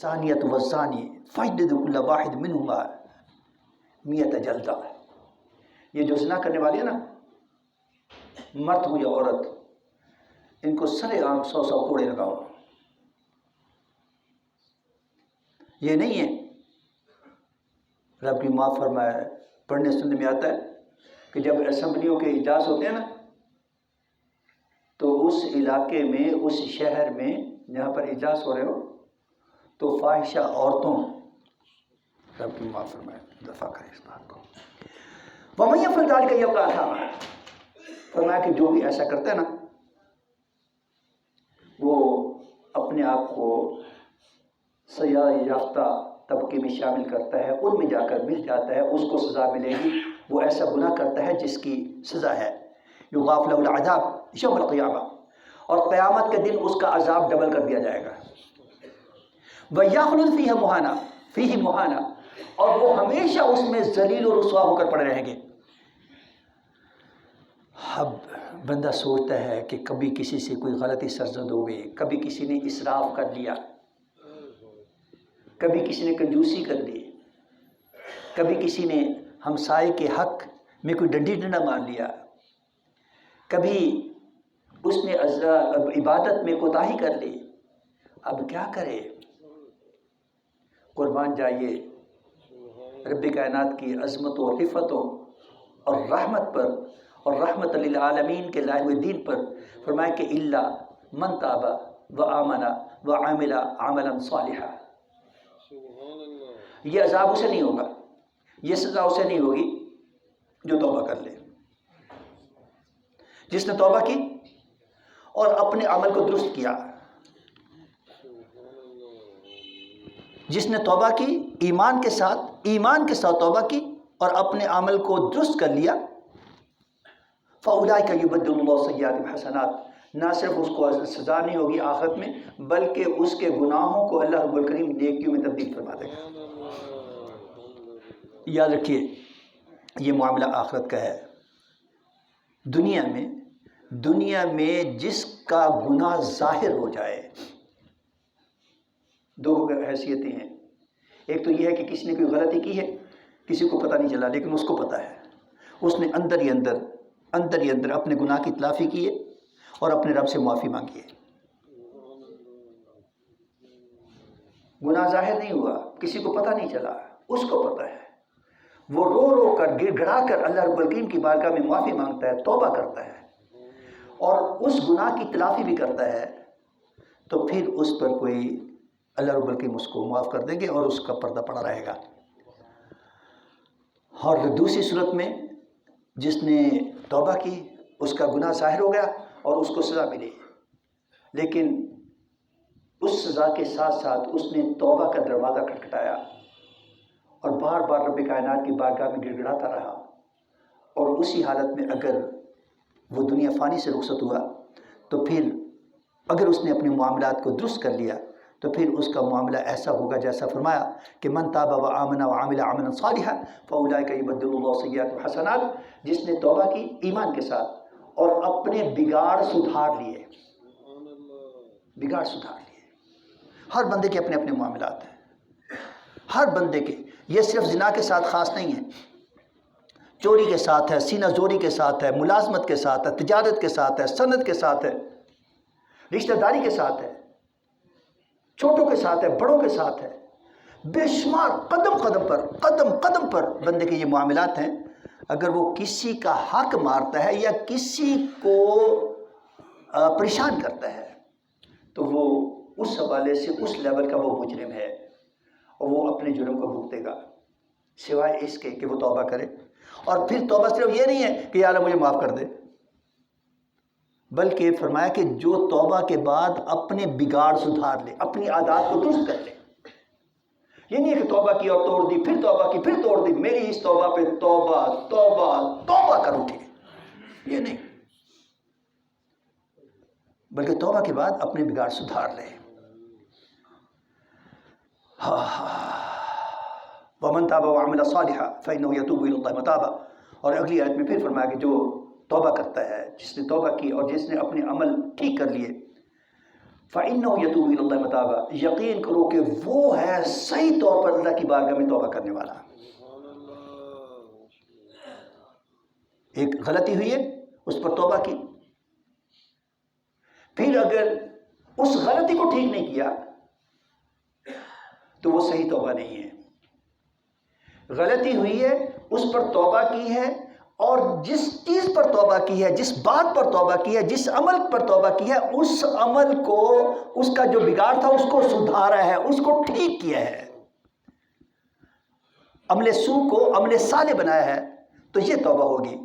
ثانیۃ والثانی فاجلدوا کل واحد منہما 100 جلدہ. یہ جو زنا کرنے والے ہیں نا، مرد ہو یا عورت، ان کو سرے عام 100 کوڑے لگاؤ. یہ نہیں ہے، رب کی معاف فرمایا، پڑھنے سننے میں آتا ہے کہ جب اسمبلیوں کے اجلاس ہوتے ہیں نا، تو اس علاقے میں، اس شہر میں جہاں پر اجلاس ہو رہے ہو، تو فاحشہ عورتوں، رب کی معاف فرمایا، دفع کرے اس بات کو. وَمَن يَفْعَلْ ذَلِكَ يَلْقَ أَثَامًا، فرمایا کہ جو بھی ایسا کرتا ہے نا، وہ اپنے آپ کو سزا یافتہ طبقے میں شامل کرتا ہے، ان میں جا کر مل جاتا ہے، اس کو سزا ملے گی. وہ ایسا گناہ کرتا ہے جس کی سزا ہے. یضاعف له العذاب یوم القیامہ، اور قیامت کے دن اس کا عذاب ڈبل کر دیا جائے گا. وَيَخْلُدْ فِيهِ مُهَانًا، اور وہ ہمیشہ اس میں ذلیل و رسوا ہو کر پڑے رہیں گے. اب بندہ سوچتا ہے کہ کبھی کسی سے کوئی غلطی سرزد ہو گئی، کبھی کسی نے اسراف کر لیا، کبھی کسی نے کنجوسی کر لی، کبھی کسی نے ہمسائے کے حق میں کوئی ڈنڈی ڈنڈا مار لیا، کبھی اس نے عبادت میں کوتاہی کر لی. اب کیا کرے؟ قربان جائیے رب کائنات کی عظمت و رفتوں اور رحمت پر اور رحمت للعالمین کے لائے ہوئے دین پر. فرمایا کہ الا من تاب وآمن وعمل عملا صالحا. یہ عذاب اسے نہیں ہوگا، یہ سزا اسے نہیں ہوگی جو توبہ کر لے. جس نے توبہ کی اور اپنے عمل کو درست کیا، جس نے توبہ کی ایمان کے ساتھ توبہ کی اور اپنے عمل کو درست کر لیا، فَأُولَٰئِكَ يُبَدِّلُ اللَّهُ سَيِّئَاتِهِمْ حَسَنَاتٍ. نہ صرف اس کو سزا نہیں ہوگی آخرت میں، بلکہ اس کے گناہوں کو اللہ رب الکریم نیکیوں میں تبدیل فرما دے گا. یاد رکھیے یہ معاملہ آخرت کا ہے. دنیا میں جس کا گناہ ظاہر ہو جائے، دو حیثیتیں ہیں. ایک تو یہ ہے کہ کسی نے کوئی غلطی کی ہے، کسی کو پتہ نہیں چلا، لیکن اس کو پتہ ہے، اس نے اندر ہی اندر اپنے گناہ کی تلافی کی ہے اور اپنے رب سے معافی مانگی ہے. گناہ ظاہر نہیں ہوا، کسی کو پتہ نہیں چلا، اس کو پتہ ہے. وہ رو رو کر گڑ گڑا کر اللہ رب الکریم کی بارگاہ میں معافی مانگتا ہے، توبہ کرتا ہے اور اس گناہ کی تلافی بھی کرتا ہے، تو پھر اس پر کوئی اللہ رب الکریم اس کو معاف کر دیں گے اور اس کا پردہ پڑا رہے گا. اور دوسری صورت میں جس نے توبہ کی، اس کا گناہ ظاہر ہو گیا اور اس کو سزا ملی، لیکن اس سزا کے ساتھ ساتھ اس نے توبہ کا دروازہ کھٹکھٹایا اور بار بار رب کائنات کی بارگاہ میں گڑ گڑاتا رہا، اور اسی حالت میں اگر وہ دنیا فانی سے رخصت ہوا، تو پھر اگر اس نے اپنے معاملات کو درست کر لیا تو پھر اس کا معاملہ ایسا ہوگا جیسا فرمایا کہ من تاب وآمن وعمل عملا صالحا فاولئک یبدل اللہ سیئاتہم حسنات. جس نے توبہ کی ایمان کے ساتھ اور اپنے بگاڑ سدھار لیے. ہر بندے کے اپنے اپنے معاملات ہیں، ہر بندے کے. یہ صرف زنا کے ساتھ خاص نہیں ہے، چوری کے ساتھ ہے، سینہ زوری کے ساتھ ہے، ملازمت کے ساتھ ہے، تجارت کے ساتھ ہے، صنعت کے ساتھ ہے، رشتہ داری کے ساتھ ہے، چھوٹوں کے ساتھ ہے، بڑوں کے ساتھ ہے. بے شمار قدم قدم پر بندے کے یہ معاملات ہیں. اگر وہ کسی کا حق مارتا ہے یا کسی کو پریشان کرتا ہے تو وہ اس حوالے سے اس لیول کا وہ مجرم ہے اور وہ اپنے جرم کو بھگتے گا، سوائے اس کے کہ وہ توبہ کرے. اور پھر توبہ صرف یہ نہیں ہے کہ یا اللہ مجھے معاف کر دے، بلکہ فرمایا کہ جو توبہ کے بعد اپنے بگاڑ سدھار لے، اپنی عادات کو درست کر لے. یہ نہیں ہے کہ توبہ کی اور توڑ دی، پھر توبہ کی پھر توڑ دی، میری اس توبہ پہ توبہ کر اٹھے، یہ نہیں، بلکہ توبہ کے بعد اپنے بگاڑ سدھار لے. وَمَن تَابَ وَعَمِلَ صَالِحًا فَإِنَّهُ يَتُوبُ إِلَى اللَّهِ مَتَابًا. اور اگلی آیت میں پھر فرمایا کہ جو توبہ کرتا ہے، جس نے توبہ کی اور جس نے اپنے عمل ٹھیک کر لیے، فَإِنَّهُ يَتُوبُ إِلَى اللَّهِ مَتَابًا، یقین کرو کہ وہ ہے صحیح طور پر اللہ کی بارگاہ میں توبہ کرنے والا. ایک غلطی ہوئی ہے، اس پر توبہ کی، پھر اگر اس غلطی کو ٹھیک نہیں کیا تو وہ صحیح توبہ نہیں ہے. غلطی ہوئی ہے، اس پر توبہ کی ہے، اور جس چیز پر توبہ کی ہے، جس بات پر توبہ کی ہے، جس عمل پر توبہ کی ہے، اس عمل کو، اس کا جو بگاڑ تھا اس کو سدھارا ہے، اس کو ٹھیک کیا ہے، عمل سو کو عمل صالح بنایا ہے، تو یہ توبہ ہوگی.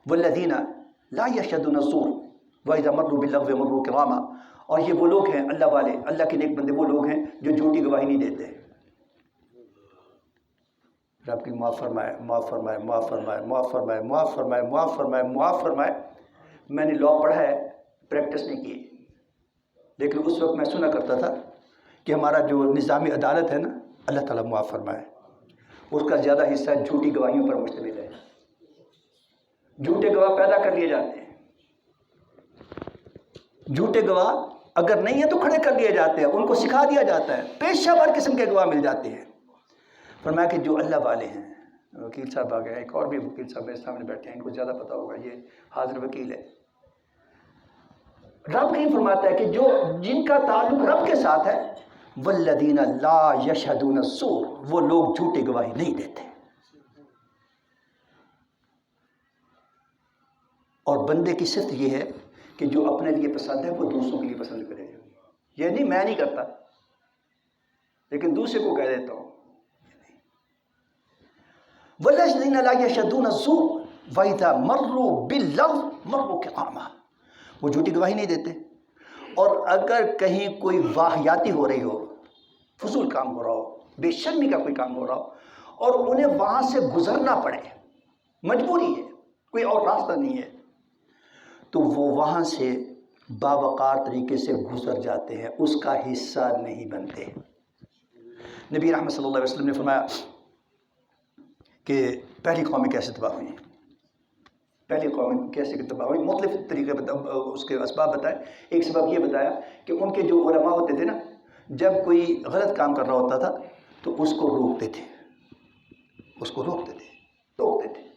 والذین لا یشهدون الزور واذا مروا باللغو مروا کراما، اور یہ وہ لوگ ہیں اللہ والے، اللہ کے نیک بندے وہ لوگ ہیں جو جھوٹی گواہی نہیں دیتے. رب کی معاف فرمائے، معاف فرمائے، معاف فرمائے، معاف فرمائے، معاف فرمائے، معاف فرمائے، معاف فرمائے. میں نے لا پڑھا ہے، پریکٹس نہیں کی، لیکن اس وقت میں سنا کرتا تھا کہ ہمارا جو نظام عدالت ہے نا، اللہ تعالیٰ معاف فرمائے، اس کا زیادہ حصہ جھوٹی گواہیوں پر مشتمل ہے. جھوٹے گواہ پیدا کر لیے جاتے ہیں، جھوٹے گواہ اگر نہیں ہیں تو کھڑے کر لیے جاتے ہیں، ان کو سکھا دیا جاتا ہے، پیشہ ور قسم کے گواہ مل جاتے ہیں. فرمایا کہ جو اللہ والے ہیں، وکیل صاحب آ گئے، ایک اور بھی وکیل صاحب میرے سامنے بیٹھے ہیں، ان کو زیادہ پتا ہوگا، یہ حاضر وکیل ہے. رب کہیں فرماتا ہے کہ جو جن کا تعلق رب کے ساتھ ہے، والذین لا یشہدون الزور، وہ لوگ جھوٹی گواہی نہیں دیتے. اور بندے کی صفت یہ ہے کہ جو اپنے لیے پسند ہے وہ دوسروں کے لیے پسند کرے. یہ نہیں میں نہیں کرتا لیکن دوسرے کو کہہ دیتا ہوں. والذین لا یشہدون الزور واذا مروا باللغو مروا کراما، وہ جھوٹی گواہی نہیں دیتے. اور اگر کہیں کوئی واہیاتی ہو رہی ہو، فضول کام ہو رہا ہو، بے شرمی کا کوئی کام ہو رہا ہو، اور انہیں وہاں سے گزرنا پڑے، مجبوری ہے، کوئی اور راستہ نہیں ہے، تو وہ وہاں سے باوقار طریقے سے گزر جاتے ہیں، اس کا حصہ نہیں بنتے. نبی رحمت صلی اللہ علیہ وسلم نے فرمایا کہ پہلی قومیں کیسے تباہ ہوئی، پہلی قومیں کیسے تباہ ہوئی، مختلف طریقے اس کے اسباب بتائے. ایک سبب یہ بتایا کہ ان کے جو علماء ہوتے تھے نا، جب کوئی غلط کام کر رہا ہوتا تھا تو اس کو روکتے تھے، اس کو روکتے تھے، ٹوکتے تھے.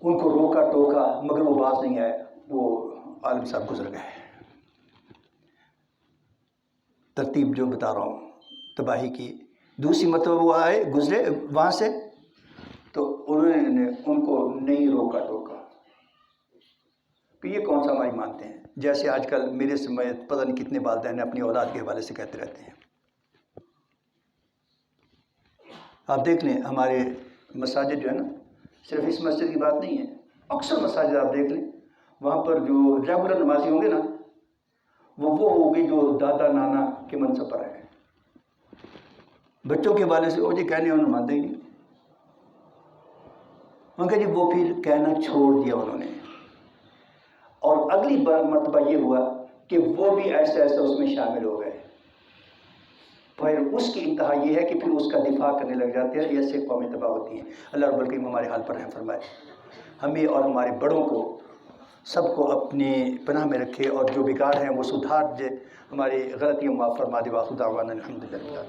ان کو روکا ٹوکا مگر وہ باز نہیں آئے، وہ عالم صاحب گزر گئے. ترتیب جو بتا رہا ہوں تباہی کی. دوسری مرتبہ وہ آئے، گزرے وہاں سے، تو انہوں نے ان کو نہیں روکا ٹوکا کہ یہ کون سا ہماری مانتے ہیں، جیسے آج کل میرے سمیت پتہ نہیں کتنے والدین اپنی اولاد کے حوالے سے کہتے رہتے ہیں. آپ دیکھ لیں ہمارے مساجد جو ہے نا، صرف اس مسجد کی بات نہیں ہے، اکثر مساجد آپ دیکھ لیں، وہاں پر جو ریگولر نمازی ہوں گے نا، وہ ہوگی جو دادا نانا کے منصب پر ہیں. بچوں کے حوالے سے وہ جی کہنے انہوں نے مانتے ہی نہیں، ان کا جی وہ پھر کہنا چھوڑ دیا انہوں نے. اور اگلی بار مرتبہ یہ ہوا کہ وہ بھی ایسا ایسا اس میں شامل ہو گئے. پھر اس کی انتہا یہ ہے کہ پھر اس کا دفاع کرنے لگ جاتے ہیں، ایسے قومیں تباہ ہوتی ہیں. اللہ رب العالمین ہمارے حال پر رحم فرمائے، ہمیں اور ہمارے بڑوں کو سب کو اپنی پناہ میں رکھے، اور جو بگاڑ ہیں وہ سدھار دے، ہماری غلطیوں معاف فرما دے. واخر دعوانا الحمدللہ.